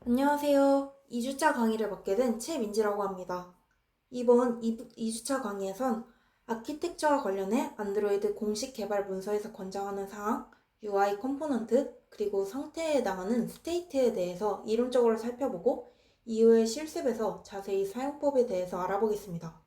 안녕하세요. 2주차 강의를 맡게 된 최민지라고 합니다. 이번 2주차 강의에선 아키텍처와 관련해 안드로이드 공식 개발 문서에서 권장하는 사항, UI 컴포넌트, 그리고 상태에 해당하는 스테이트에 대해서 이론적으로 살펴보고 이후에 실습에서 자세히 사용법에 대해서 알아보겠습니다.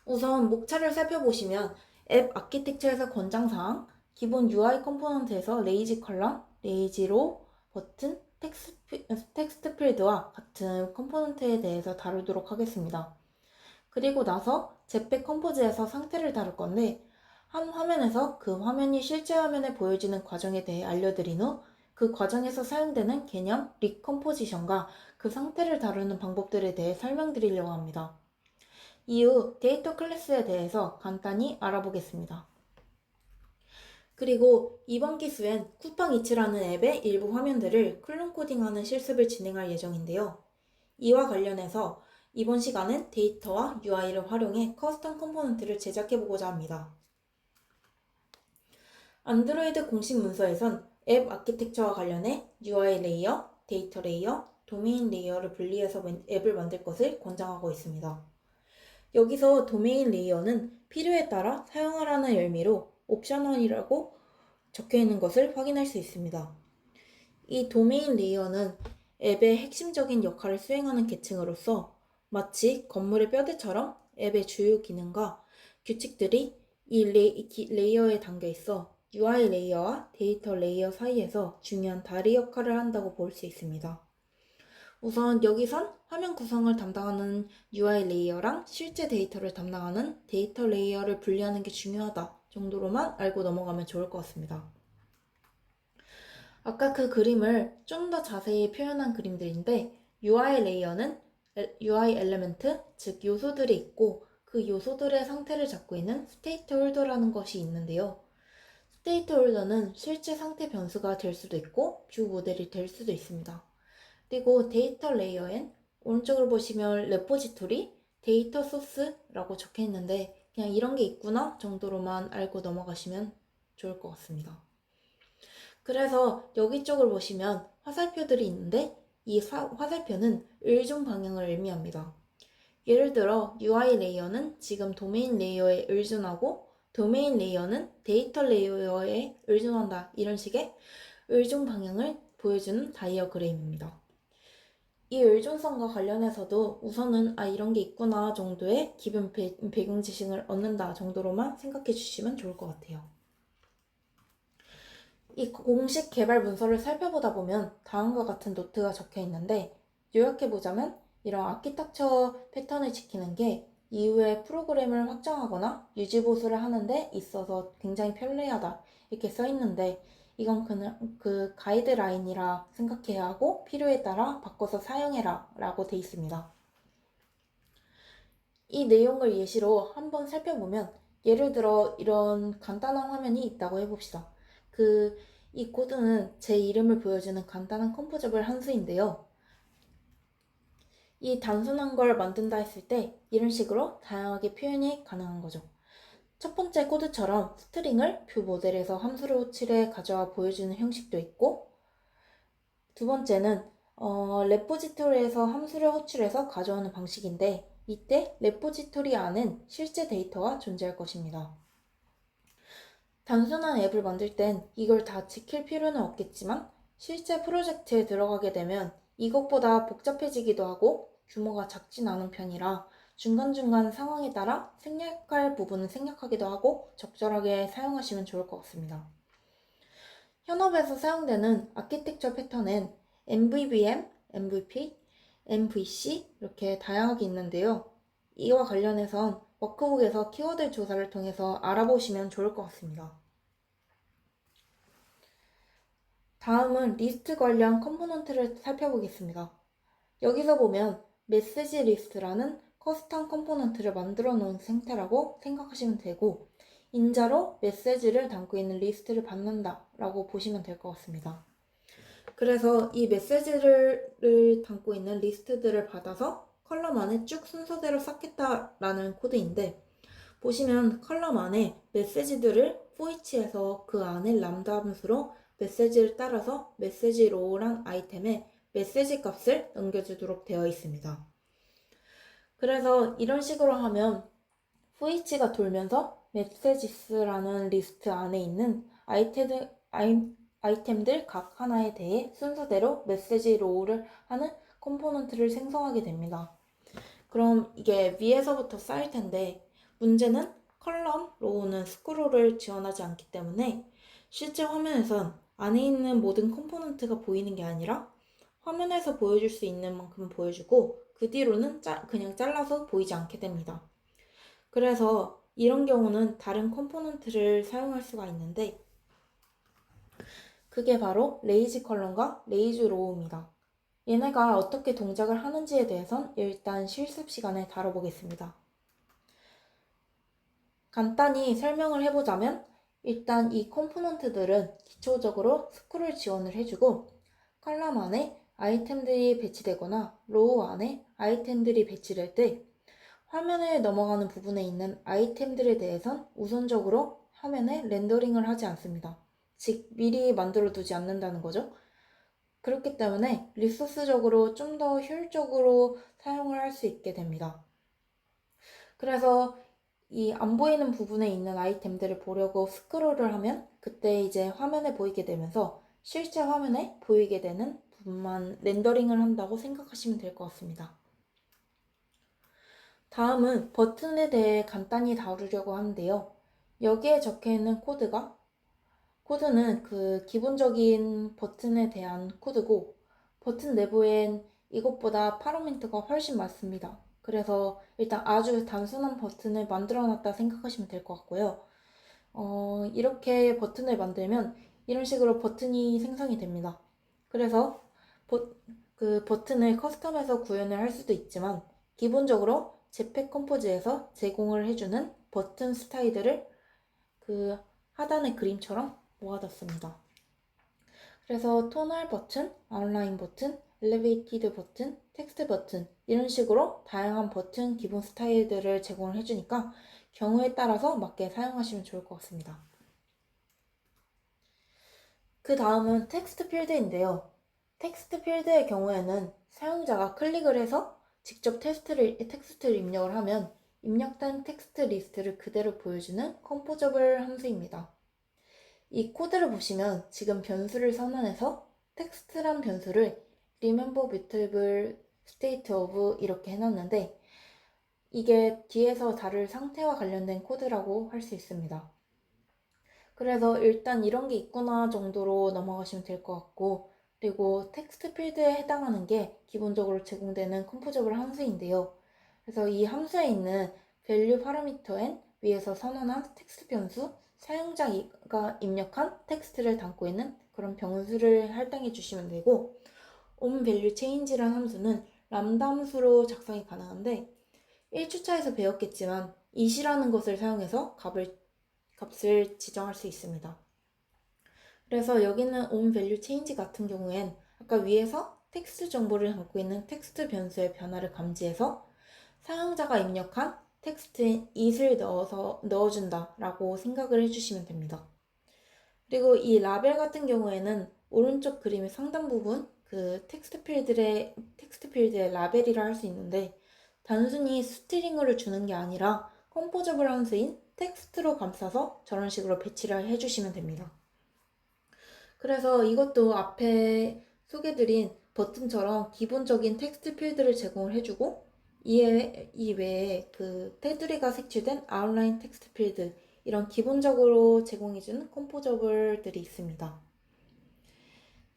우선 목차를 살펴보시면 앱 아키텍처에서 권장사항, 기본 UI 컴포넌트에서 레이지 컬럼, 레이지 로, 버튼, 텍스트 필드와 같은 컴포넌트에 대해서 다루도록 하겠습니다. 그리고 나서 제팩 컴포즈에서 상태를 다룰 건데 한 화면에서 그 화면이 실제 화면에 보여지는 과정에 대해 알려드린 후 그 과정에서 사용되는 개념 리컴포지션과 그 상태를 다루는 방법들에 대해 설명드리려고 합니다. 이후 데이터 클래스에 대해서 간단히 알아보겠습니다. 그리고 이번 기수엔 쿠팡이츠라는 앱의 일부 화면들을 클론 코딩하는 실습을 진행할 예정인데요. 이와 관련해서 이번 시간은 데이터와 UI를 활용해 커스텀 컴포넌트를 제작해보고자 합니다. 안드로이드 공식 문서에선 앱 아키텍처와 관련해 UI 레이어, 데이터 레이어, 도메인 레이어를 분리해서 앱을 만들 것을 권장하고 있습니다. 여기서 도메인 레이어는 필요에 따라 사용하라는 의미로 옵셔널이라고 적혀 있는 것을 확인할 수 있습니다. 이 도메인 레이어는 앱의 핵심적인 역할을 수행하는 계층으로서 마치 건물의 뼈대처럼 앱의 주요 기능과 규칙들이 이 레이어에 담겨 있어 UI 레이어와 데이터 레이어 사이에서 중요한 다리 역할을 한다고 볼 수 있습니다. 우선 여기선 화면 구성을 담당하는 UI 레이어랑 실제 데이터를 담당하는 데이터 레이어를 분리하는 게 중요하다 정도로만 알고 넘어가면 좋을 것 같습니다. 아까 그 그림을 좀 더 자세히 표현한 그림들인데 UI 레이어는 UI 엘리멘트, 즉 요소들이 있고 그 요소들의 상태를 잡고 있는 스테이트 홀더라는 것이 있는데요. 스테이트 홀더는 실제 상태 변수가 될 수도 있고 뷰 모델이 될 수도 있습니다. 그리고 데이터 레이어엔 오른쪽으로 보시면 레포지토리, 데이터 소스라고 적혀 있는데 그냥 이런 게 있구나 정도로만 알고 넘어가시면 좋을 것 같습니다. 그래서 여기 쪽을 보시면 화살표들이 있는데 이 화살표는 의존 방향을 의미합니다. 예를 들어 UI 레이어는 지금 도메인 레이어에 의존하고 도메인 레이어는 데이터 레이어에 의존한다 이런 식의 의존 방향을 보여주는 다이어그램입니다. 이 의존성과 관련해서도 우선은 이런 게 있구나 정도의 기본 배경 지식을 얻는다 정도로만 생각해 주시면 좋을 것 같아요. 이 공식 개발 문서를 살펴보다 보면 다음과 같은 노트가 적혀 있는데 요약해보자면 이런 아키텍처 패턴을 지키는 게 이후에 프로그램을 확장하거나 유지보수를 하는 데 있어서 굉장히 편리하다 이렇게 써 있는데 이건 그냥 그 가이드라인이라 생각해야 하고 필요에 따라 바꿔서 사용해라 라고 돼 있습니다. 이 내용을 예시로 한번 살펴보면 예를 들어 이런 간단한 화면이 있다고 해봅시다. 이 코드는 제 이름을 보여주는 간단한 컴포저블 한수인데요. 이 단순한 걸 만든다 했을 때 이런 식으로 다양하게 표현이 가능한 거죠. 첫 번째 코드처럼 스트링을 뷰 모델에서 함수를 호출해 가져와 보여주는 형식도 있고 두 번째는 레포지토리에서 함수를 호출해서 가져오는 방식인데 이때 레포지토리 안엔 실제 데이터가 존재할 것입니다. 단순한 앱을 만들 땐 이걸 다 지킬 필요는 없겠지만 실제 프로젝트에 들어가게 되면 이것보다 복잡해지기도 하고 규모가 작진 않은 편이라 중간중간 상황에 따라 생략할 부분은 생략하기도 하고 적절하게 사용하시면 좋을 것 같습니다. 현업에서 사용되는 아키텍처 패턴은 MVVM, MVP, MVC 이렇게 다양하게 있는데요. 이와 관련해선 워크북에서 키워드 조사를 통해서 알아보시면 좋을 것 같습니다. 다음은 리스트 관련 컴포넌트를 살펴보겠습니다. 여기서 보면 메시지 리스트라는 커스텀 컴포넌트를 만들어 놓은 상태라고 생각하시면 되고 인자로 메시지를 담고 있는 리스트를 받는다 라고 보시면 될 것 같습니다. 그래서 이 메시지를 담고 있는 리스트들을 받아서 컬럼 안에 쭉 순서대로 쌓겠다라는 코드인데 보시면 컬럼 안에 메시지들을 for each에서 그 안에 람다 함수로 메시지를 따라서 메시지 로우란 아이템에 메시지 값을 넘겨주도록 되어 있습니다. 그래서 이런 식으로 하면 스위치가 돌면서 메시지스라는 리스트 안에 있는 아이템들 각 하나에 대해 순서대로 메시지 로우를 하는 컴포넌트를 생성하게 됩니다. 그럼 이게 위에서부터 쌓일 텐데 문제는 컬럼 로우는 스크롤을 지원하지 않기 때문에 실제 화면에선 안에 있는 모든 컴포넌트가 보이는 게 아니라 화면에서 보여줄 수 있는 만큼 보여주고 그 뒤로는 그냥 잘라서 보이지 않게 됩니다. 그래서 이런 경우는 다른 컴포넌트를 사용할 수가 있는데 그게 바로 레이지 컬럼과 레이즈 로우입니다. 얘네가 어떻게 동작을 하는지에 대해선 일단 실습 시간에 다뤄보겠습니다. 간단히 설명을 해보자면 일단 이 컴포넌트들은 기초적으로 스크롤 지원을 해주고 컬럼 안에 아이템들이 배치되거나 로우 안에 아이템들이 배치될 때 화면에 넘어가는 부분에 있는 아이템들에 대해선 우선적으로 화면에 렌더링을 하지 않습니다. 즉 미리 만들어 두지 않는다는 거죠. 그렇기 때문에 리소스적으로 좀 더 효율적으로 사용을 할 수 있게 됩니다. 그래서 이 안 보이는 부분에 있는 아이템들을 보려고 스크롤을 하면 그때 이제 화면에 보이게 되면서 실제 화면에 보이게 되는 부분만 렌더링을 한다고 생각하시면 될 것 같습니다. 다음은 버튼에 대해 간단히 다루려고 하는데요. 여기에 적혀 있는 코드는 그 기본적인 버튼에 대한 코드고 버튼 내부엔 이것보다 파라미터가 훨씬 많습니다. 그래서 일단 아주 단순한 버튼을 만들어 놨다 생각하시면 될 것 같고요. 이렇게 버튼을 만들면 이런 식으로 버튼이 생성이 됩니다. 그래서 그 버튼을 커스텀해서 구현을 할 수도 있지만 기본적으로 제팩 컴포즈에서 제공을 해주는 버튼 스타일들을 그 하단의 그림처럼 모아뒀습니다. 그래서 토널 버튼, 아웃라인 버튼, 엘리베이티드 버튼, 텍스트 버튼 이런 식으로 다양한 버튼 기본 스타일들을 제공을 해주니까 경우에 따라서 맞게 사용하시면 좋을 것 같습니다. 그 다음은 텍스트 필드인데요. 텍스트 필드의 경우에는 사용자가 클릭을 해서 직접 텍스트를 입력을 하면 입력된 텍스트 리스트를 그대로 보여주는 컴포저블 함수입니다. 이 코드를 보시면 지금 변수를 선언해서 텍스트란 변수를 remember mutable state of 이렇게 해놨는데 이게 뒤에서 다룰 상태와 관련된 코드라고 할 수 있습니다. 그래서 일단 이런 게 있구나 정도로 넘어가시면 될 것 같고 그리고 텍스트 필드에 해당하는 게 기본적으로 제공되는 컴포저블 함수인데요. 그래서 이 함수에 있는 value 파라미터엔 위에서 선언한 텍스트 변수 사용자가 입력한 텍스트를 담고 있는 그런 변수를 할당해 주시면 되고 onValueChange라는 함수는 람다 함수로 작성이 가능한데 1주차에서 배웠겠지만 it이라는 것을 사용해서 값을 지정할 수 있습니다. 그래서 여기는 onValueChange 같은 경우엔 아까 위에서 텍스트 정보를 담고 있는 텍스트 변수의 변화를 감지해서 사용자가 입력한 텍스트인 it을 넣어준다 라고 생각을 해주시면 됩니다. 그리고 이 라벨 같은 경우에는 오른쪽 그림의 상단 부분 그 텍스트 필드의 라벨이라 할 수 있는데 단순히 스트링으로 주는 게 아니라 컴포저블 함수인 텍스트로 감싸서 저런 식으로 배치를 해주시면 됩니다. 그래서 이것도 앞에 소개드린 버튼처럼 기본적인 텍스트 필드를 제공을 해주고 이외에 그 테두리가 색칠된 아웃라인 텍스트 필드 이런 기본적으로 제공해주는 컴포저블들이 있습니다.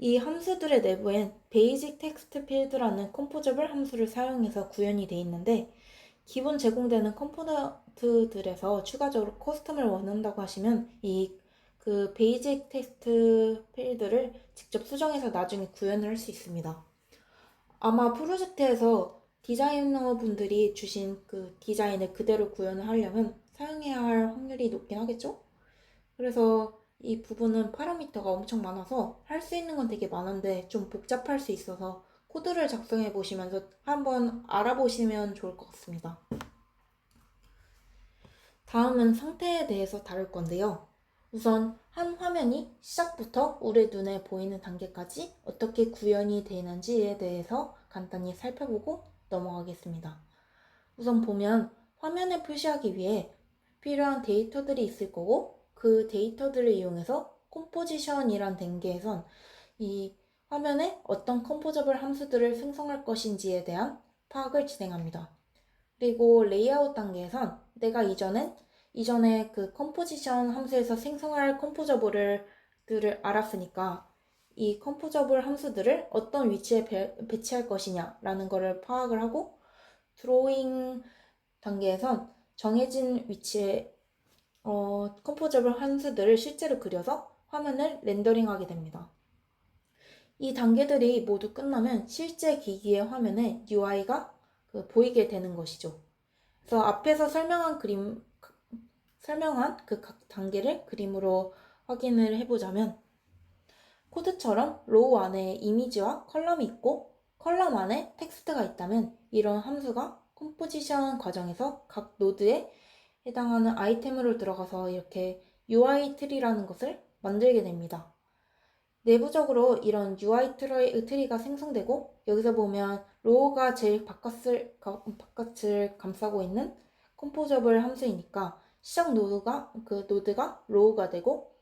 이 함수들의 내부엔 베이직 텍스트 필드라는 컴포저블 함수를 사용해서 구현이 되어 있는데 기본 제공되는 컴포넌트들에서 추가적으로 커스텀을 원한다고 하시면 그 베이직 텍스트 필드를 직접 수정해서 나중에 구현을 할 수 있습니다. 아마 프로젝트에서 디자이너 분들이 주신 그 디자인을 그대로 구현을 하려면 사용해야 할 확률이 높긴 하겠죠? 그래서 이 부분은 파라미터가 엄청 많아서 할 수 있는 건 되게 많은데 좀 복잡할 수 있어서 코드를 작성해 보시면서 한번 알아보시면 좋을 것 같습니다. 다음은 상태에 대해서 다룰 건데요. 우선 한 화면이 시작부터 우리 눈에 보이는 단계까지 어떻게 구현이 되는지에 대해서 간단히 살펴보고 넘어가겠습니다. 우선 보면 화면에 표시하기 위해 필요한 데이터들이 있을 거고, 그 데이터들을 이용해서 컴포지션이란 단계에선 이 화면에 어떤 컴포저블 함수들을 생성할 것인지에 대한 파악을 진행합니다. 그리고 레이아웃 단계에선 내가 이전에 그 컴포지션 함수에서 생성할 컴포저블을 알았으니까 이 컴포저블 함수들을 어떤 위치에 배치할 것이냐라는 것을 파악을 하고, 드로잉 단계에선 정해진 위치에 컴포저블 함수들을 실제로 그려서 화면을 렌더링하게 됩니다. 이 단계들이 모두 끝나면 실제 기기의 화면에 UI가 보이게 되는 것이죠. 그래서 앞에서 설명한 그 각 단계를 그림으로 확인을 해보자면, 코드처럼 로우 안에 이미지와 컬럼이 있고 컬럼 안에 텍스트가 있다면 이런 함수가 컴포지션 과정에서 각 노드에 해당하는 아이템으로 들어가서 이렇게 UI 트리라는 것을 만들게 됩니다. 내부적으로 이런 UI 트리가 생성되고, 여기서 보면 로우가 제일 바깥을 감싸고 있는 컴포저블 함수이니까 시작 노드가 로우가 되고,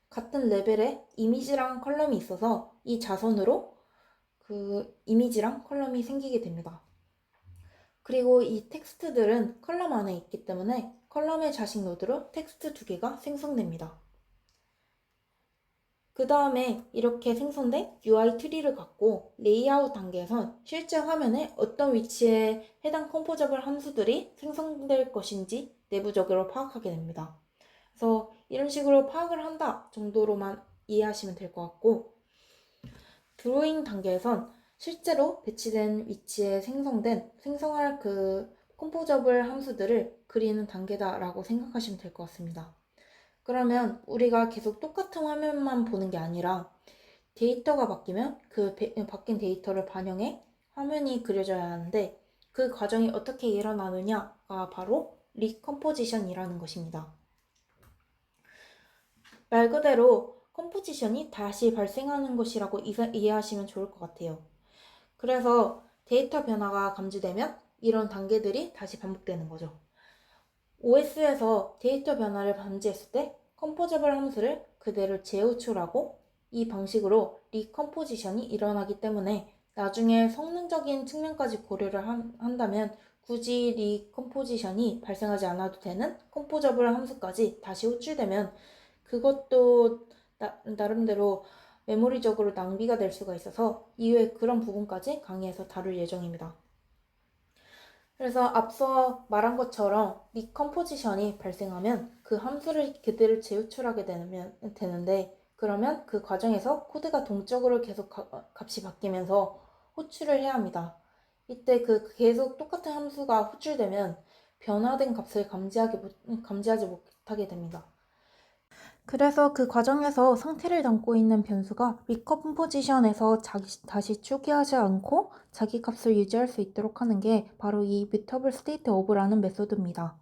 같은 레벨에 이미지랑 컬럼이 있어서 이 자선으로 그 이미지랑 컬럼이 생기게 됩니다. 그리고 이 텍스트들은 컬럼 안에 있기 때문에 컬럼의 자식 노드로 텍스트 2개가 생성됩니다. 그 다음에 이렇게 생성된 UI 트리를 갖고 레이아웃 단계에선 실제 화면에 어떤 위치에 해당 컴포저블 함수들이 생성될 것인지 내부적으로 파악하게 됩니다. 그래서 이런 식으로 파악을 한다 정도로만 이해하시면 될 것 같고, 드로잉 단계에선 실제로 배치된 위치에 생성할 그 컴포저블 함수들을 그리는 단계다라고 생각하시면 될 것 같습니다. 그러면 우리가 계속 똑같은 화면만 보는 게 아니라 데이터가 바뀌면 그 바뀐 데이터를 반영해 화면이 그려져야 하는데, 그 과정이 어떻게 일어나느냐가 바로 리컴포지션이라는 것입니다. 말 그대로 컴포지션이 다시 발생하는 것이라고 이해하시면 좋을 것 같아요. 그래서 데이터 변화가 감지되면 이런 단계들이 다시 반복되는 거죠. OS에서 데이터 변화를 감지했을 때 컴포저블 함수를 그대로 재호출하고, 이 방식으로 리컴포지션이 일어나기 때문에 나중에 성능적인 측면까지 고려를 한다면 굳이 리컴포지션이 발생하지 않아도 되는 컴포저블 함수까지 다시 호출되면 그것도 나름대로 메모리적으로 낭비가 될 수가 있어서 이후에 그런 부분까지 강의에서 다룰 예정입니다. 그래서 앞서 말한 것처럼 리컴포지션이 발생하면 그 함수를 그대로 재호출하게 되는데, 그러면 그 과정에서 코드가 동적으로 계속 값이 바뀌면서 호출을 해야 합니다. 이때 그 계속 똑같은 함수가 호출되면 변화된 값을 감지하지 못하게 됩니다. 그래서 그 과정에서 상태를 담고 있는 변수가 리컴포지션에서 다시 추기하지 않고 자기 값을 유지할 수 있도록 하는 게 바로 이 mutable state of라는 메소드입니다.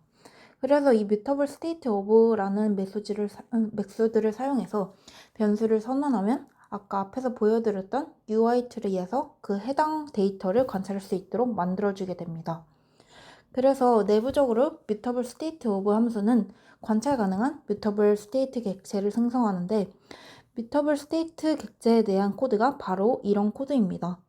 그래서 이 mutable state of라는 메소드를 사용해서 변수를 선언하면 아까 앞에서 보여드렸던 UI 트리에서 그 해당 데이터를 관찰할 수 있도록 만들어주게 됩니다. 그래서 내부적으로 mutable state of 함수는 관찰 가능한 mutable state 객체를 생성하는데, mutable state 객체에 대한 코드가 바로 이런 코드입니다.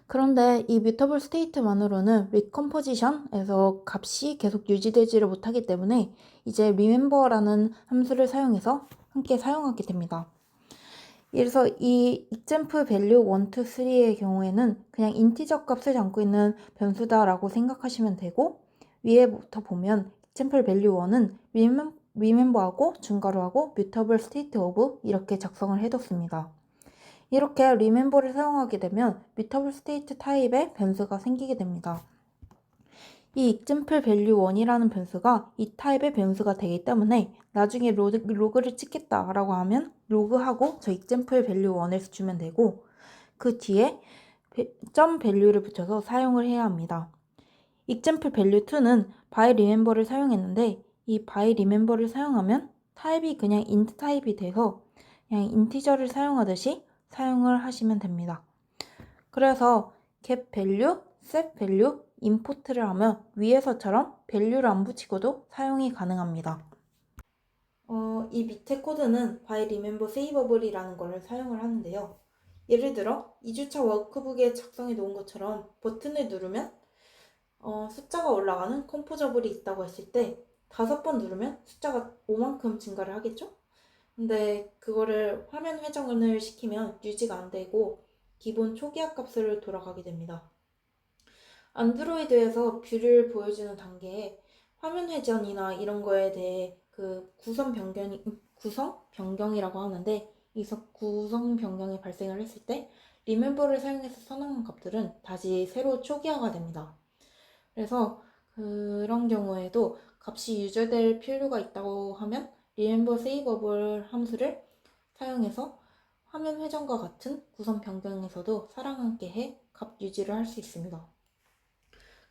그런데 이 mutable state만으로는 recomposition에서 값이 계속 유지되지를 못하기 때문에 이제 remember라는 함수를 사용해서 함께 사용하게 됩니다. 그래서 이 example value 1, 2, 3의 경우에는 그냥 인티저 값을 담고 있는 변수다라고 생각하시면 되고, 위에부터 보면 example value 1은 remember하고 중괄호하고 mutable state of 이렇게 작성을 해뒀습니다. 이렇게 remember를 사용하게 되면 mutable state 타입의 변수가 생기게 됩니다. 이 example value 1이라는 변수가 이 타입의 변수가 되기 때문에 나중에 로그를 찍겠다라고 하면 로그하고 저 example value 1을 주면 되고, 그 뒤에 점 value를 붙여서 사용을 해야 합니다. example value 2는 by remember를 사용했는데, 이 by remember를 사용하면 타입이 그냥 int 타입이 돼서 그냥 인티저를 사용하듯이 사용을 하시면 됩니다. 그래서 get value, set value, import를 하면 위에서처럼 value를 안 붙이고도 사용이 가능합니다. 이 밑에 코드는 by remember saveable이라는 걸 사용을 하는데요. 예를 들어 2주차 워크북에 작성해 놓은 것처럼 버튼을 누르면 숫자가 올라가는 컴포저블이 있다고 했을 때 5번 누르면 숫자가 5만큼 증가를 하겠죠? 근데 그거를 화면 회전을 시키면 유지가 안 되고 기본 초기화 값으로 돌아가게 됩니다. 안드로이드에서 뷰를 보여주는 단계에 화면 회전이나 이런 거에 대해 그 구성 변경이라고 하는데 이 구성 변경이 발생을 했을 때 리멤버를 사용해서 선언한 값들은 다시 새로 초기화가 됩니다. 그래서 그런 경우에도 값이 유지될 필요가 있다고 하면 remember saveable 함수를 사용해서 화면 회전과 같은 구성 변경에서도 사랑함께 해 값 유지를 할 수 있습니다.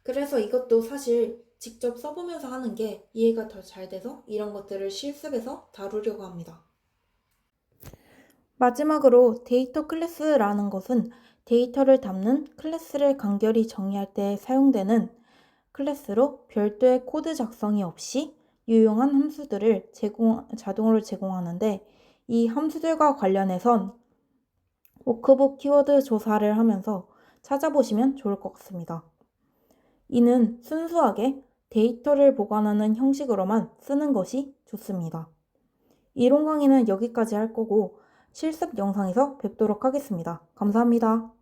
그래서 이것도 사실 직접 써보면서 하는 게 이해가 더 잘 돼서 이런 것들을 실습에서 다루려고 합니다. 마지막으로 데이터 클래스라는 것은 데이터를 담는 클래스를 간결히 정의할 때 사용되는 클래스로 별도의 코드 작성이 없이 유용한 함수들을 자동으로 제공하는데 이 함수들과 관련해선 워크북 키워드 조사를 하면서 찾아보시면 좋을 것 같습니다. 이는 순수하게 데이터를 보관하는 형식으로만 쓰는 것이 좋습니다. 이론 강의는 여기까지 할 거고 실습 영상에서 뵙도록 하겠습니다. 감사합니다.